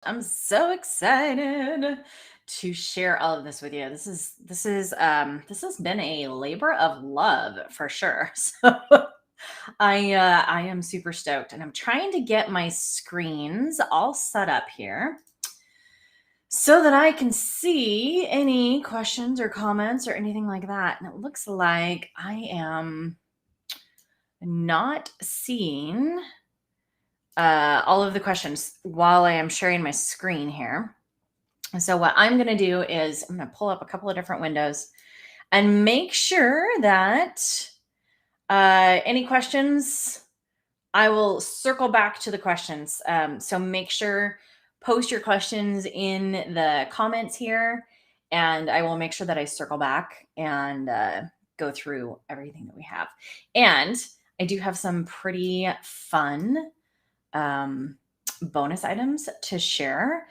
I'm so excited to share all of this with you. This has been a labor of love for sure. So I am super stoked and I'm trying to get my screens all set up here so that I can see any questions or comments or anything like that. And it looks like I am not seeing all of the questions while I am sharing my screen here. So what I'm going to do is I'm going to pull up a couple of different windows and make sure that any questions, I will circle back to the questions. So make sure, post your questions in the comments here, and I will make sure that I circle back and go through everything that we have. And I do have some pretty fun bonus items to share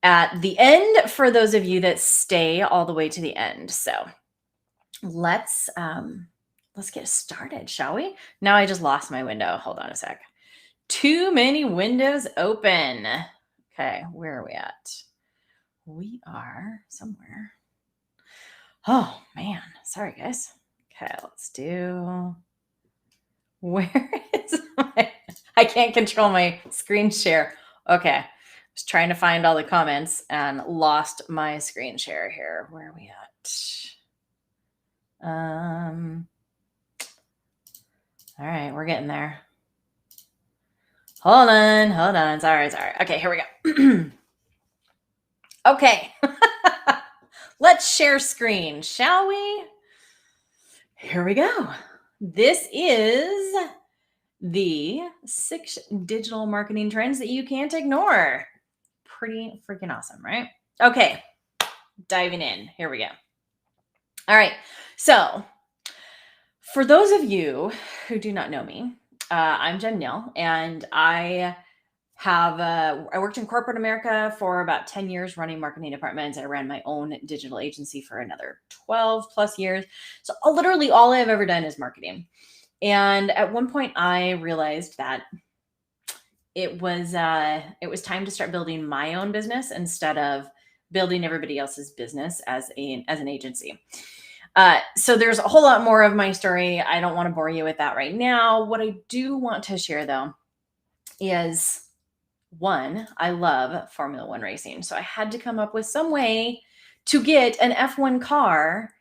at the end for those of you that stay all the way to the end. So let's get started, shall we? Now I just lost my window. Hold on a sec. Too many windows open. Okay, where are we at? We are somewhere. Oh man, sorry guys. Okay, let's do. Where is my? I can't control my screen share. Okay, was trying to find all the comments and lost my screen share here. Where are we at? All right, we're getting there. Hold on. Sorry. Okay, here we go. Okay. Let's share screen, shall we? Here we go. This is the 6 digital marketing trends that you can't ignore. Pretty freaking awesome, right? Okay, diving in. Here we go. All right. So, for those of you who do not know me, I'm Jen Neal, and I worked in corporate America for about 10 years running marketing departments. I ran my own digital agency for another 12 plus years. So literally all I've ever done is marketing. And at one point I realized that it was time to start building my own business instead of building everybody else's business as an agency. So there's a whole lot more of my story. I don't want to bore you with that right now. What I do want to share though is, one, I love Formula One racing. So I had to come up with some way to get an F1 car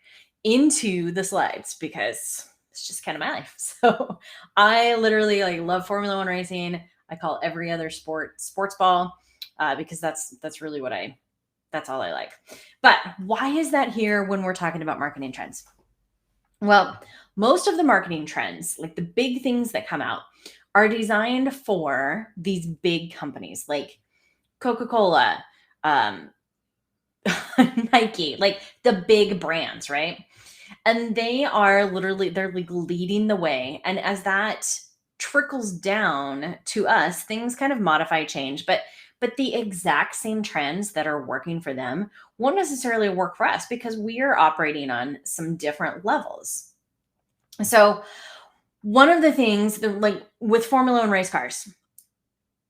into the slides because it's just kind of my life. So I literally love Formula One racing. I call every other sport sports ball because that's really that's all I like. But why is that here when we're talking about marketing trends? Well, most of the marketing trends, like the big things that come out, are designed for these big companies like Coca-Cola, Nike, like the big brands, right? And they're like leading the way. And as that trickles down to us, things kind of modify, change, but the exact same trends that are working for them won't necessarily work for us because we are operating on some different levels. So one of the things that, like with Formula One race cars,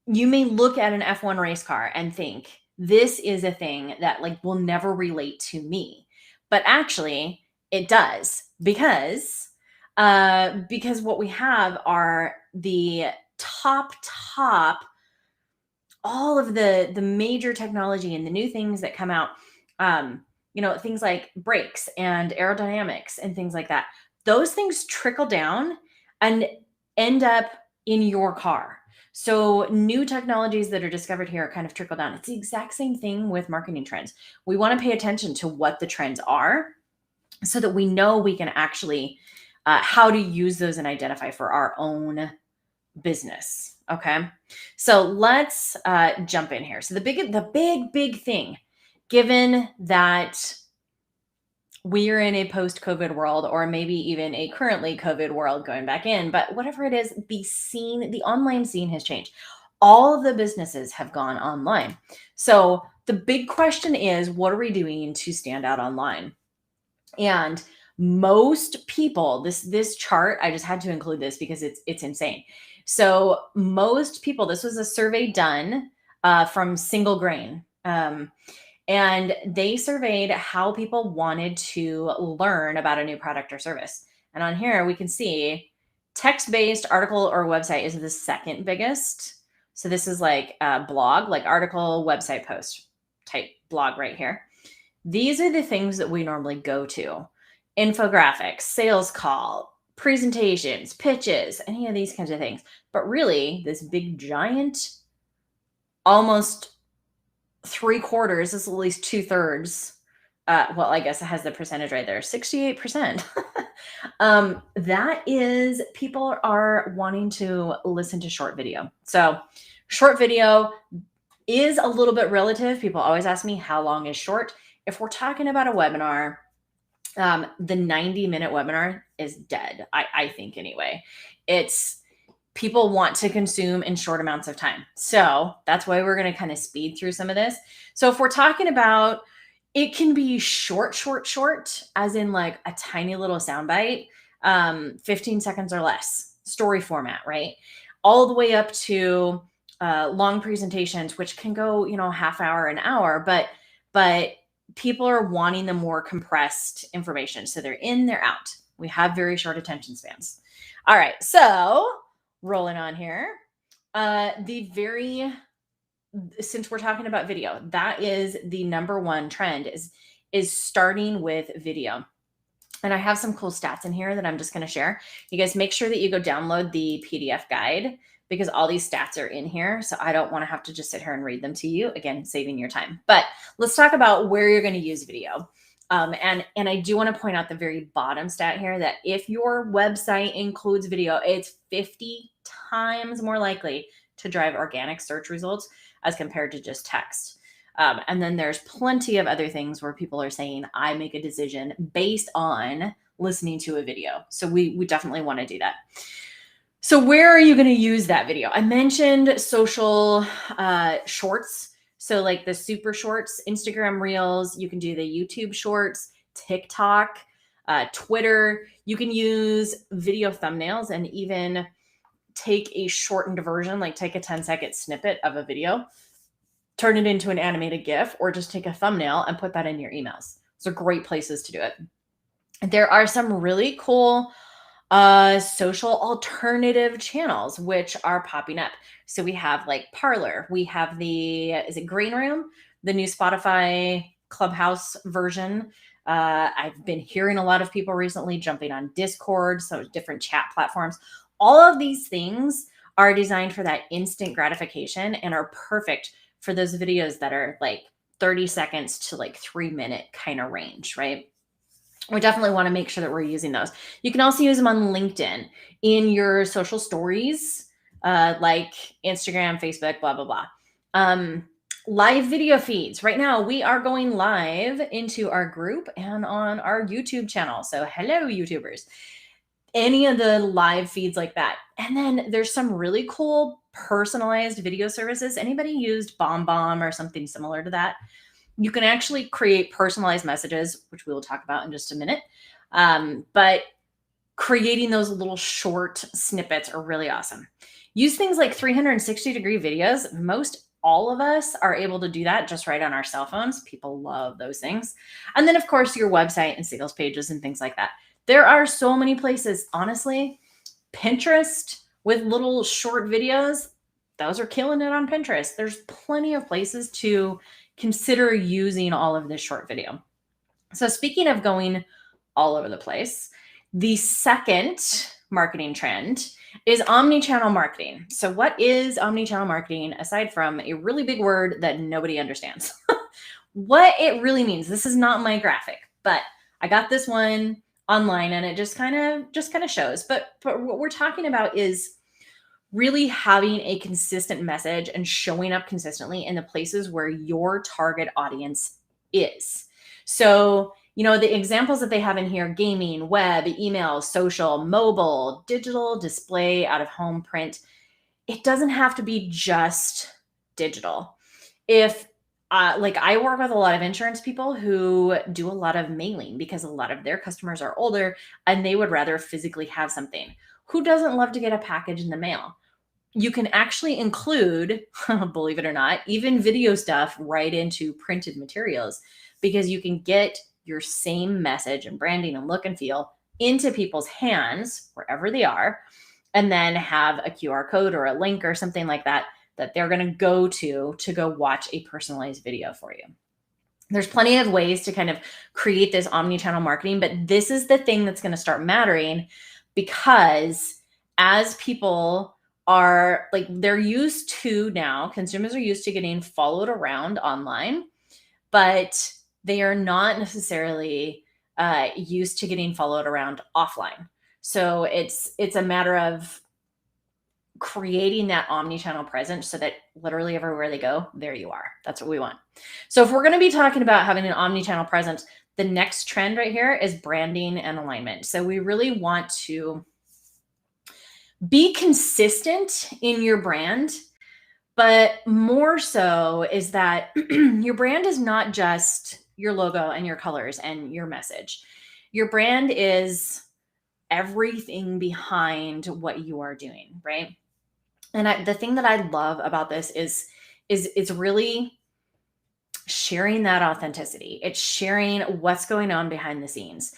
you may look at an F1 race car and think this is a thing that will never relate to me, but actually it does because what we have are the top all of the major technology and the new things that come out. Things like brakes and aerodynamics and things like that. Those things trickle down and end up in your car. So new technologies that are discovered here kind of trickle down. It's the exact same thing with marketing trends. We want to pay attention to what the trends are so that we know we can actually how to use those and identify for our own business. Okay. So let's jump in here. So the big thing, given that we are in a post-COVID world, or maybe even a currently COVID world going back in, but whatever it is, the online scene has changed. All of the businesses have gone online. So the big question is, what are we doing to stand out online? And most people, this chart, I just had to include this because it's insane. So most people, this was a survey done from Single Grain. And they surveyed how people wanted to learn about a new product or service. And on here, we can see text-based article or website is the second biggest. So this is like a blog, like article, website post type blog right here. These are the things that we normally go to. Infographics, sales call, presentations, pitches, any of these kinds of things. But really, this big giant, almost 3/4 is at least 2/3. Well, I guess it has the percentage right there, 68%. That is people are wanting to listen to short video. So short video is a little bit relative. People always ask me, how long is short? If we're talking about a webinar, the 90-minute webinar is dead, I think anyway. It's people want to consume in short amounts of time. So that's why we're going to kind of speed through some of this. So if we're talking about, it can be short, as in like a tiny little soundbite, 15 seconds or less, story format, right? All the way up to long presentations, which can go, half hour, an hour, but people are wanting the more compressed information. So they're in, they're out. We have very short attention spans. All right. So rolling on here. Since we're talking about video, that is the number one trend is starting with video. And I have some cool stats in here that I'm just going to share. You guys make sure that you go download the PDF guide because all these stats are in here. So I don't want to have to just sit here and read them to you. Again, saving your time. But let's talk about where you're going to use video. And I do want to point out the very bottom stat here that if your website includes video, it's 50 times more likely to drive organic search results as compared to just text. And then there's plenty of other things where people are saying, I make a decision based on listening to a video. So we definitely want to do that. So where are you going to use that video? I mentioned social shorts. So like the super shorts, Instagram reels, you can do the YouTube shorts, TikTok, Twitter. You can use video thumbnails and even take a shortened version, like take a 10-second snippet of a video, turn it into an animated GIF, or just take a thumbnail and put that in your emails. Those are great places to do it. There are some really cool social alternative channels which are popping up. So we have like Parler, we have is it Green Room, the new Spotify Clubhouse version. I've been hearing a lot of people recently jumping on Discord, so different chat platforms. All of these things are designed for that instant gratification and are perfect for those videos that are like 30 seconds to like 3-minute kind of range, right? We definitely want to make sure that we're using those. You can also use them on LinkedIn in your social stories, like Instagram, Facebook, blah, blah, blah. Live video feeds. Right now, we are going live into our group and on our YouTube channel. So hello, YouTubers. Any of the live feeds like that. And then there's some really cool personalized video services. Anybody used BombBomb or something similar to that? You can actually create personalized messages, which we will talk about in just a minute. But creating those little short snippets are really awesome. Use things like 360-degree videos. Most all of us are able to do that just right on our cell phones. People love those things. And then, of course, your website and sales pages and things like that. There are so many places, honestly. Pinterest with little short videos, those are killing it on Pinterest. There's plenty of places to consider using all of this short video. So speaking of going all over the place, the second marketing trend is omnichannel marketing. So what is omnichannel marketing aside from a really big word that nobody understands? What it really means. This is not my graphic, but I got this one online and it just kind of shows. But what we're talking about is really having a consistent message and showing up consistently in the places where your target audience is. So, the examples that they have in here: gaming, web, email, social, mobile, digital, display, out of home, print. It doesn't have to be just digital. If like I work with a lot of insurance people who do a lot of mailing because a lot of their customers are older and they would rather physically have something. Who doesn't love to get a package in the mail? you can actually include, believe it or not, even video stuff right into printed materials, because you can get your same message and branding and look and feel into people's hands wherever they are, and then have a QR code or a link or something like that that they're going to go watch a personalized video for you. There's plenty of ways to kind of create this omni-channel marketing, but this is the thing that's going to start mattering, because as people are like, they're used to now, consumers are used to getting followed around online, but they are not necessarily used to getting followed around offline. So it's a matter of creating that omni-channel presence so that literally everywhere they go, there you are. That's what we want. So if we're going to be talking about having an omni-channel presence, the next trend right here is branding and alignment. So we really want to be consistent in your brand, but more so is that your brand is not just your logo and your colors and your message. Your brand is everything behind what you are doing, right? And the thing that I love about this is it's really sharing that authenticity. It's sharing what's going on behind the scenes.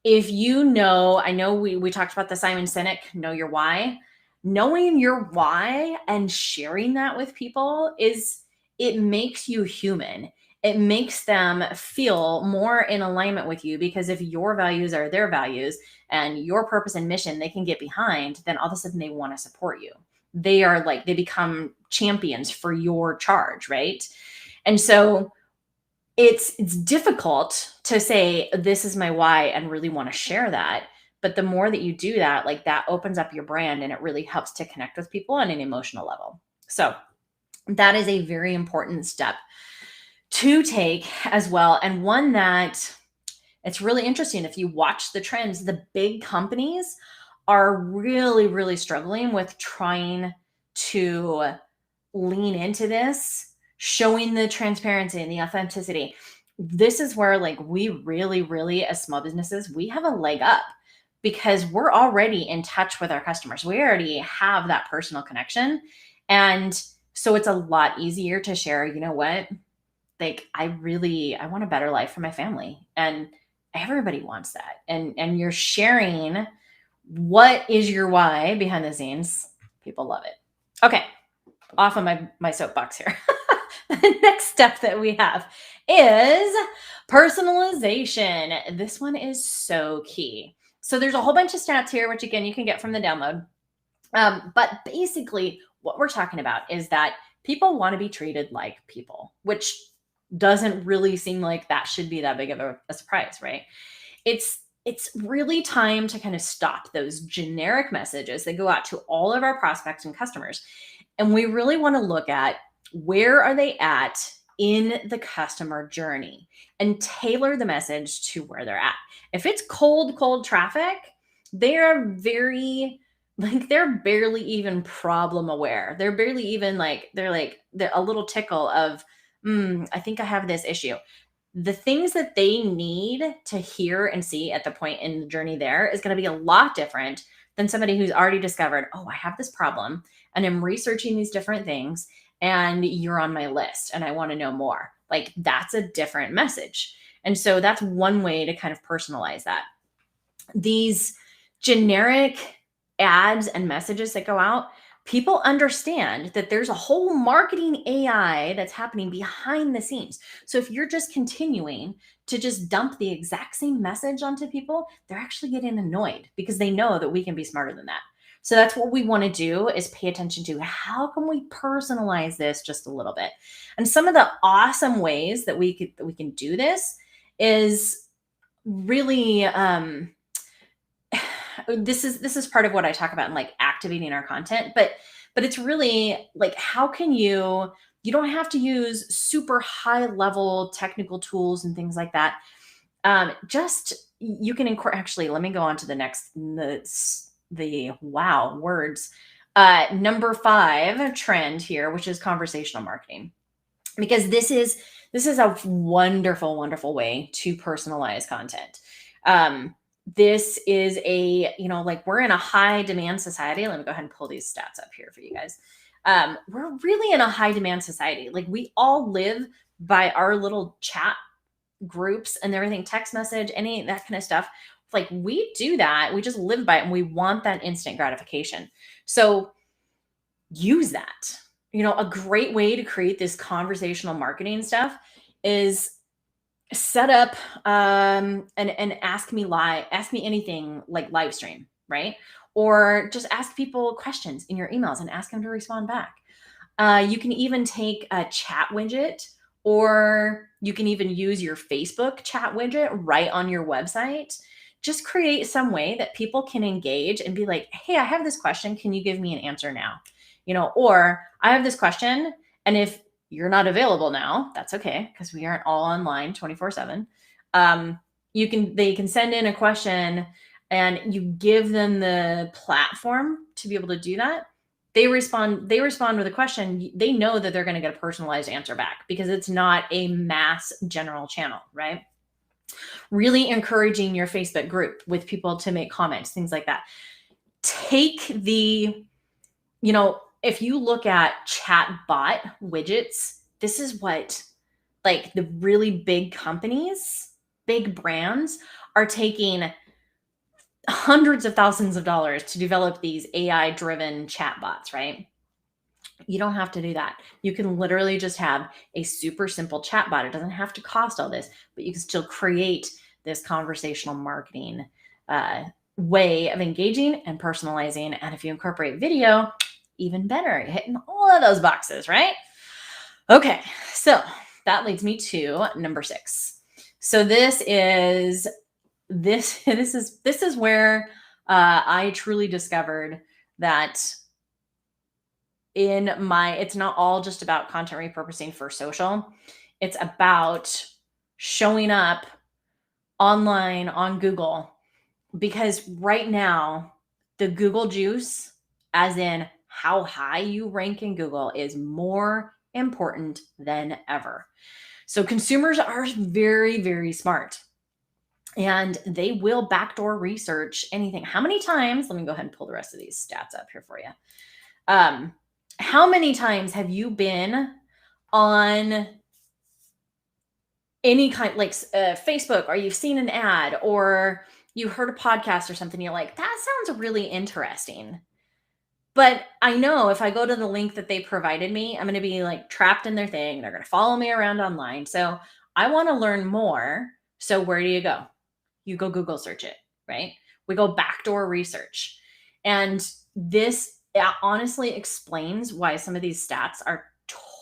If you know, I know we talked about the Simon Sinek, know your why. Knowing your why and sharing that with people it makes you human. It makes them feel more in alignment with you, because if your values are their values and your purpose and mission they can get behind, then all of a sudden they want to support you. They are like, they become champions for your charge, right? And so it's difficult to say this is my why and really want to share that, but the more that you do that, like, that opens up your brand and it really helps to connect with people on an emotional level. So that is a very important step to take as well, and one that it's really interesting. If you watch the trends, the big companies are really, really struggling with trying to lean into this, showing the transparency and the authenticity. This is where, like, we really, really, as small businesses, we have a leg up, because we're already in touch with our customers. We already have that personal connection. And so it's a lot easier to share, you know what? Like, I want a better life for my family. And everybody wants that. And you're sharing what is your why behind the scenes. People love it. Okay, off of my soapbox here. The next step that we have is personalization. This one is so key. So there's a whole bunch of stats here, which again, you can get from the download. But basically what we're talking about is that people want to be treated like people, which doesn't really seem like that should be that big of a surprise, right? It's really time to kind of stop those generic messages that go out to all of our prospects and customers. And we really want to look at, where are they at in the customer journey, and tailor the message to where they're at. If it's cold traffic, they're very, like, they're barely even problem aware. They're barely even like, they're a little tickle of, I think I have this issue. The things that they need to hear and see at the point in the journey there is going to be a lot different than somebody who's already discovered, oh, I have this problem and I'm researching these different things and you're on my list and I want to know more. Like, that's a different message. And so that's one way to kind of personalize that. These generic ads and messages that go out, people understand that there's a whole marketing AI that's happening behind the scenes. So if you're just continuing to just dump the exact same message onto people, they're actually getting annoyed, because they know that we can be smarter than that. So that's what we want to do, is pay attention to, how can we personalize this just a little bit? And some of the awesome ways that we can do this is really, this is part of what I talk about in, like, activating our content, but it's really like, how can you don't have to use super high level technical tools and things like that. Just, you can actually, let me go on to the next, the wow words. Number 5 trend here, which is conversational marketing, because this is a wonderful, wonderful way to personalize content. this is like we're in a high demand society. Let me go ahead and pull these stats up here for you guys. We're really in a high demand society. Like we all live by our little chat groups and everything, text message, any that kind of stuff. Like we do that. We just live by it and we want that instant gratification. So use that. A great way to create this conversational marketing stuff is set up and ask me anything, like live stream, right? Or just ask people questions in your emails and ask them to respond back. You can even take a chat widget, or you can even use your Facebook chat widget right on your website. Just create some way that people can engage and be like, hey, I have this question. Can you give me an answer now? Or I have this question. And if you're not available now, that's okay, because we aren't all online 24/7. They can send in a question and you give them the platform to be able to do that. They respond with a question. They know that they're going to get a personalized answer back because it's not a mass general channel, right? Really encouraging your Facebook group with people to make comments, things like that. Take if you look at chat bot widgets, this is what like the really big companies, big brands are taking hundreds of thousands of dollars to develop these AI driven chat bots, right? You don't have to do that. You can literally just have a super simple chat bot. It doesn't have to cost all this, but you can still create this conversational marketing way of engaging and personalizing. And if you incorporate video, even better. You're hitting all of those boxes, right? Okay, so that leads me to number 6. So this is where I truly discovered that it's not all just about content repurposing for social. It's about showing up online on Google, because right now the Google juice, as in how high you rank in Google, is more important than ever. So consumers are very, very smart, and they will backdoor research anything. How many times, let me go ahead and pull the rest of these stats up here for you. How many times have you been on any kind, like Facebook, or you've seen an ad, or you heard a podcast or something, you're like, that sounds really interesting. But I know if I go to the link that they provided me, I'm going to be like trapped in their thing. They're going to follow me around online. So I want to learn more. So where do you go? You go Google search it, right? We go backdoor research. And this honestly explains why some of these stats are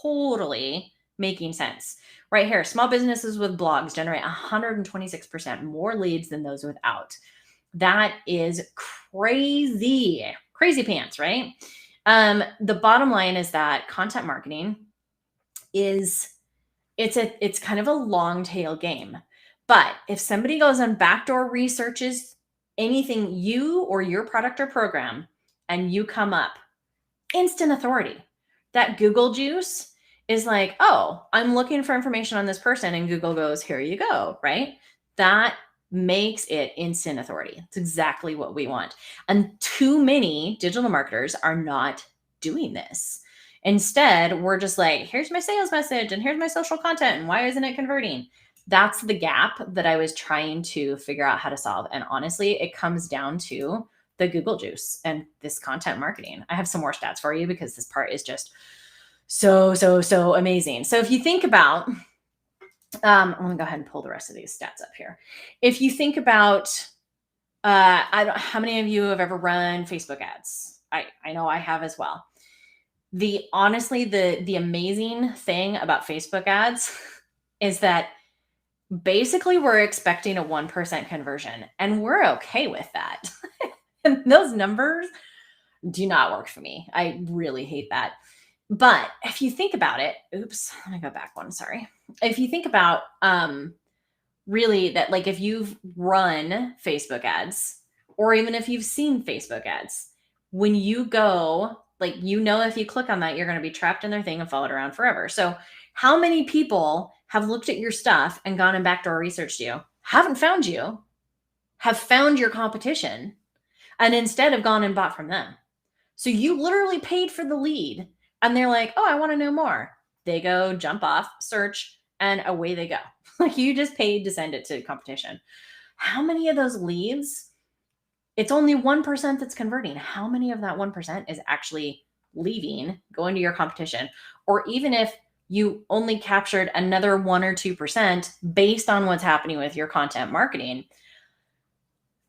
totally making sense. Right here, small businesses with blogs generate 126% more leads than those without. That is crazy pants, right? The bottom line is that content marketing it's kind of a long tail game. But if somebody goes on backdoor researches anything you or your product or program, and you come up, instant authority. That Google juice is like, oh, I'm looking for information on this person, and Google goes, here you go, right? That makes it instant authority. It's exactly what we want. And too many digital marketers are not doing this. Instead, we're just like, here's my sales message and here's my social content, and why isn't it converting? That's the gap that I was trying to figure out how to solve. And honestly, it comes down to the Google juice and this content marketing. I have some more stats for you because this part is just so amazing. So if you think about, I'm going to go ahead and pull the rest of these stats up here. If you think about, how many of you have ever run Facebook ads? I know I have as well. The amazing thing about Facebook ads is that basically we're expecting a 1% conversion, and we're okay with that. And those numbers do not work for me. I really hate that. But if you think about it, oops, let me go back one, sorry. If you think about really that, like if you've run Facebook ads, or even if you've seen Facebook ads, when you go, like, if you click on that, you're going to be trapped in their thing and followed around forever. So how many people have looked at your stuff and gone and backdoor researched you, haven't found you, have found your competition and instead have gone and bought from them. So you literally paid for the lead and they're like, oh, I want to know more. They go, jump off, search, and away they go. Like you just paid to send it to competition. How many of those leads? It's only 1% that's converting. How many of that 1% is actually leaving, going to your competition? Or even if you only captured another 1 or 2% based on what's happening with your content marketing,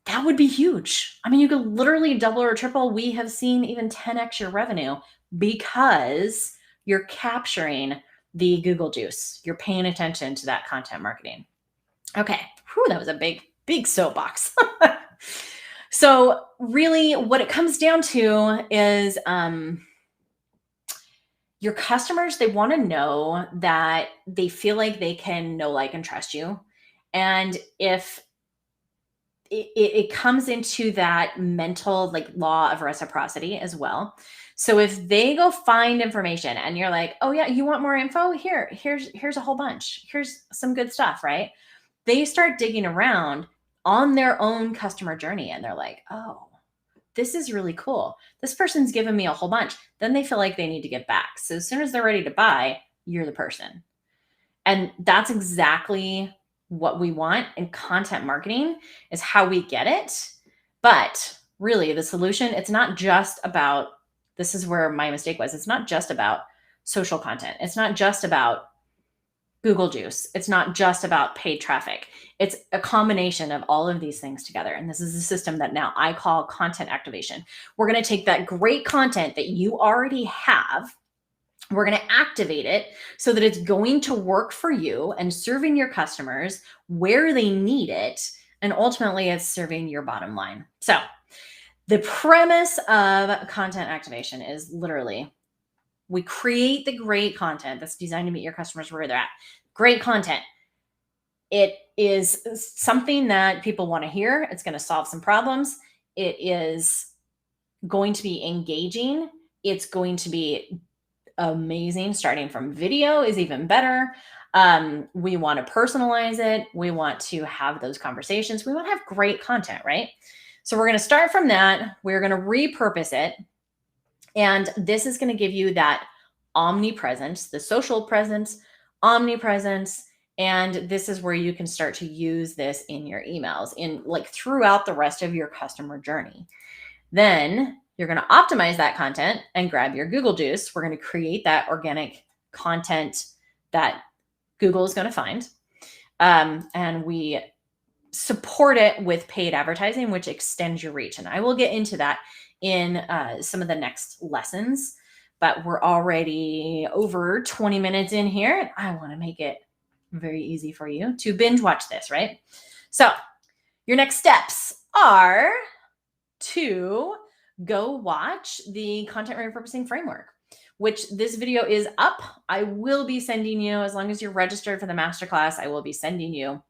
that would be huge. I mean, you could literally double or triple. We have seen even 10x your revenue because you're capturing the Google juice. You're paying attention to that content marketing. Okay. Whew, that was a big soapbox. So really what it comes down to is your customers, they want to know that they feel like they can know, like, and trust you. And if it comes into that mental like law of reciprocity as well. So if they go find information and you're like, oh yeah, you want more info? Here's a whole bunch. Here's some good stuff, right? They start digging around on their own customer journey and they're like, oh, this is really cool. This person's given me a whole bunch. Then they feel like they need to get back. So as soon as they're ready to buy, you're the person. And that's exactly what we want in content marketing, is how we get it. But really the solution, it's not just about, this is where my mistake was. It's not just about social content. It's not just about Google juice. It's not just about paid traffic. It's a combination of all of these things together. And this is a system that now I call content activation. We're going to take that great content that you already have. We're going to activate it so that it's going to work for you and serving your customers where they need it. And ultimately, it's serving your bottom line. So the premise of content activation is literally, we create the great content that's designed to meet your customers where they're at. Great content. It is something that people want to hear. It's going to solve some problems. It is going to be engaging. It's going to be amazing. Starting from video is even better. We want to personalize it. We want to have those conversations. We want to have great content, right? So we're going to start from that. We're going to repurpose it. And this is going to give you that omnipresence, the social presence, omnipresence. And this is where you can start to use this in your emails, in like throughout the rest of your customer journey. Then you're going to optimize that content and grab your Google juice. We're going to create that organic content that Google is going to find. And we support it with paid advertising, which extends your reach. And I will get into that in some of the next lessons, but we're already over 20 minutes in here. And I want to make it very easy for you to binge watch this, right? So your next steps are to go watch the content repurposing framework, which this video is up. I will be sending you, as long as you're registered for the masterclass, I will be sending you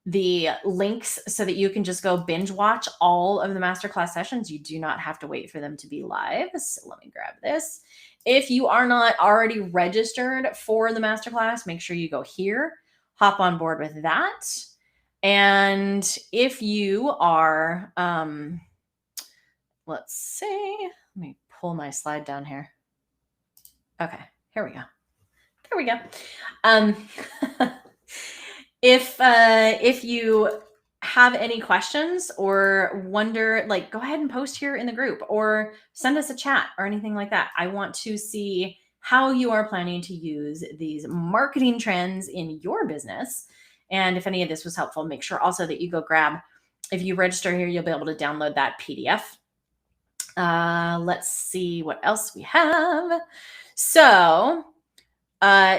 the links so that you can just go binge watch all of the masterclass sessions. You do not have to wait for them to be live. So let me grab this. If you are not already registered for the masterclass, make sure you go here, hop on board with that. And if you are, let's see, let me pull my slide down here. Okay, here we go. There we go. If you have any questions or wonder, like, go ahead and post here in the group or send us a chat or anything like that. I want to see how you are planning to use these marketing trends in your business. And if any of this was helpful, make sure also that you go grab, if you register here, you'll be able to download that PDF. Let's see what else we have. So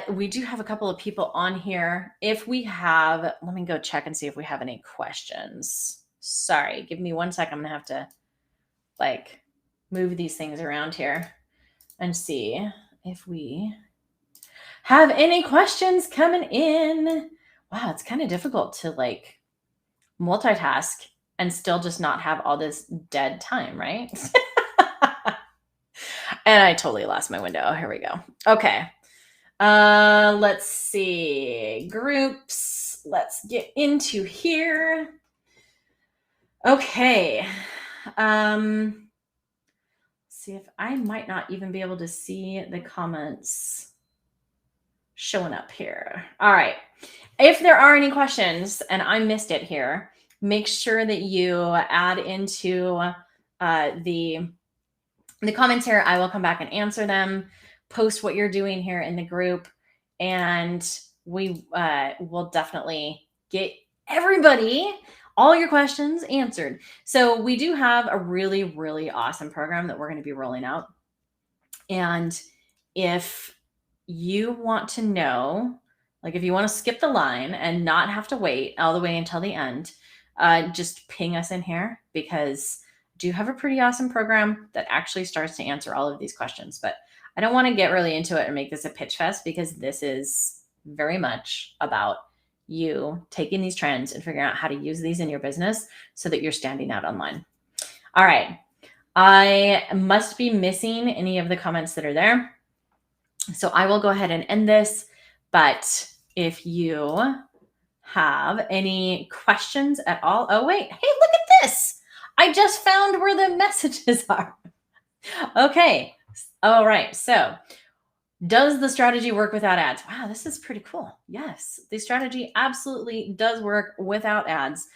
we do have a couple of people on here. If we have, let me go check and see if we have any questions. Sorry, give me 1 second. I'm gonna have to like move these things around here and see if we have any questions coming in. Wow, it's kind of difficult to like multitask and still just not have all this dead time, right? And I totally lost my window. Here we go. Okay. Let's see. Groups. Let's get into here. Okay. See if I might not even be able to see the comments showing up here. All right. If there are any questions and I missed it here, make sure that you add into the comments here. I will come back and answer them. Post what you're doing here in the group, and we will definitely get everybody all your questions answered. So we do have a really, really awesome program that we're going to be rolling out. And if you want to know, like if you want to skip the line and not have to wait all the way until the end, just ping us in here, because I do have a pretty awesome program that actually starts to answer all of these questions. But I don't want to get really into it and make this a pitch fest, because this is very much about you taking these trends and figuring out how to use these in your business so that you're standing out online. All right. I must be missing any of the comments that are there. So I will go ahead and end this. But if you have any questions at all, oh, wait, hey, look at this. I just found where the messages are. Okay. All right. So does the strategy work without ads? Wow, this is pretty cool. Yes, the strategy absolutely does work without ads.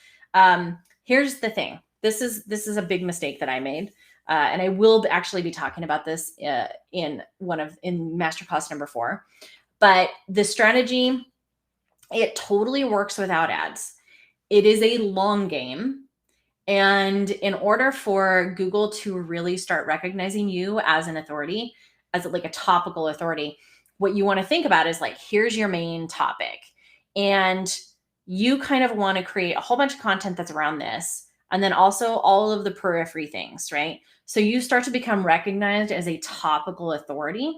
Here's the thing. This is a big mistake that I made. And I will actually be talking about this in masterclass number 4. But the strategy, it totally works without ads. It is a long game. And in order for Google to really start recognizing you as an authority, as like a topical authority, what you want to think about is like, here's your main topic. And you kind of want to create a whole bunch of content that's around this. And then also all of the periphery things, right? So you start to become recognized as a topical authority,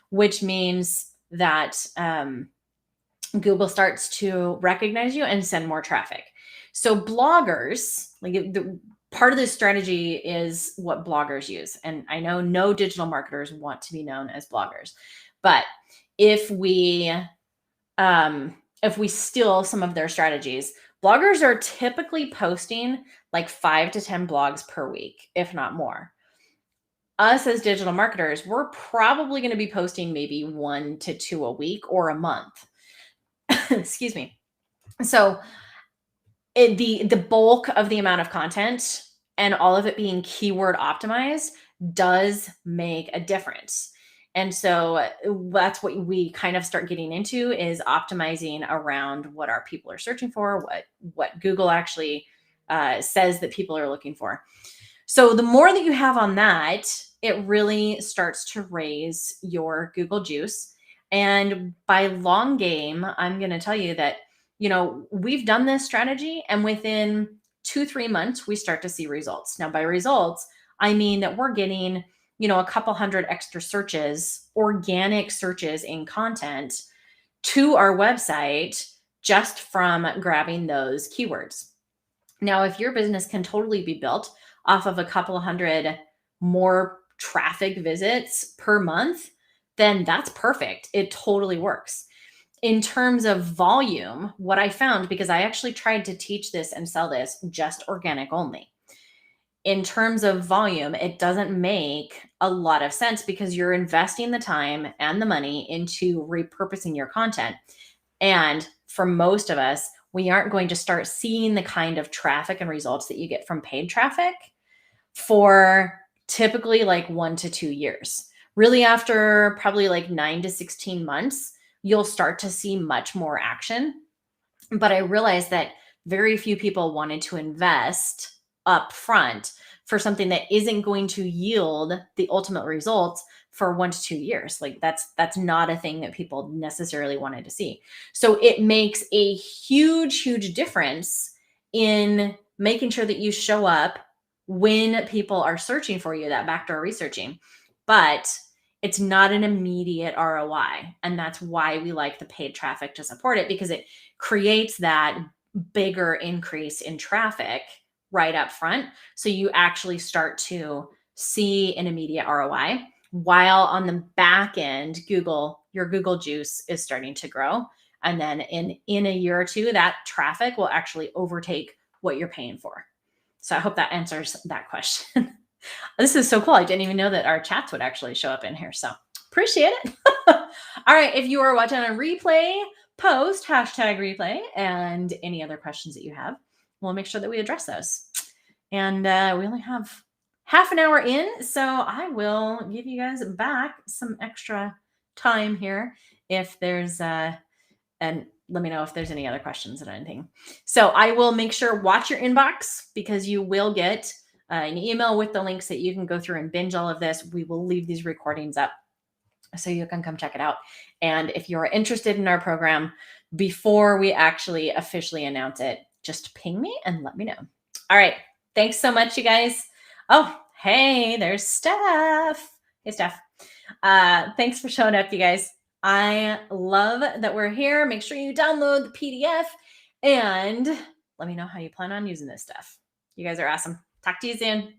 which means that Google starts to recognize you and send more traffic. So bloggers, like part of this strategy is what bloggers use. And I know no digital marketers want to be known as bloggers, but if we steal some of their strategies, bloggers are typically posting like 5 to 10 blogs per week, if not more. Us as digital marketers, we're probably going to be posting maybe 1 to 2 a week or a month. Excuse me. So the bulk of the amount of content and all of it being keyword optimized does make a difference. And so that's what we kind of start getting into, is optimizing around what our people are searching for, what Google actually says that people are looking for. So the more that you have on that, it really starts to raise your Google juice. And by long game, I'm going to tell you that, we've done this strategy, and within 2-3 months, we start to see results. Now, by results, I mean that we're getting, a couple hundred extra searches, organic searches in content to our website just from grabbing those keywords. Now, if your business can totally be built off of a couple hundred more traffic visits per month, then that's perfect. It totally works. In terms of volume, what I found, because I actually tried to teach this and sell this just organic only. In terms of volume, it doesn't make a lot of sense, because you're investing the time and the money into repurposing your content. And for most of us, we aren't going to start seeing the kind of traffic and results that you get from paid traffic for typically like 1 to 2 years. Really, after probably like 9 to 16 months, you'll start to see much more action. But I realized that very few people wanted to invest up front for something that isn't going to yield the ultimate results for 1 to 2 years. Like that's not a thing that people necessarily wanted to see. So it makes a huge, huge difference in making sure that you show up when people are searching for you, that backdoor researching. But it's not an immediate ROI. And that's why we like the paid traffic to support it, because it creates that bigger increase in traffic right up front. So you actually start to see an immediate ROI, while on the back end, Google your Google juice is starting to grow. And then in a year or two, that traffic will actually overtake what you're paying for. So I hope that answers that question. This is so cool. I didn't even know that our chats would actually show up in here. So appreciate it. All right. If you are watching on replay, post #replay and any other questions that you have. We'll make sure that we address those. And we only have half an hour in, so I will give you guys back some extra time here if there's and let me know if there's any other questions or anything. So I will make sure watch your inbox because you will get an email with the links that you can go through and binge all of this. We will leave these recordings up so you can come check it out. And if you're interested in our program, before we actually officially announce it, just ping me and let me know. All right. Thanks so much, you guys. Oh, hey, there's Steph. Hey, Steph. Thanks for showing up, you guys. I love that we're here. Make sure you download the PDF and let me know how you plan on using this stuff. You guys are awesome. Talk to you soon.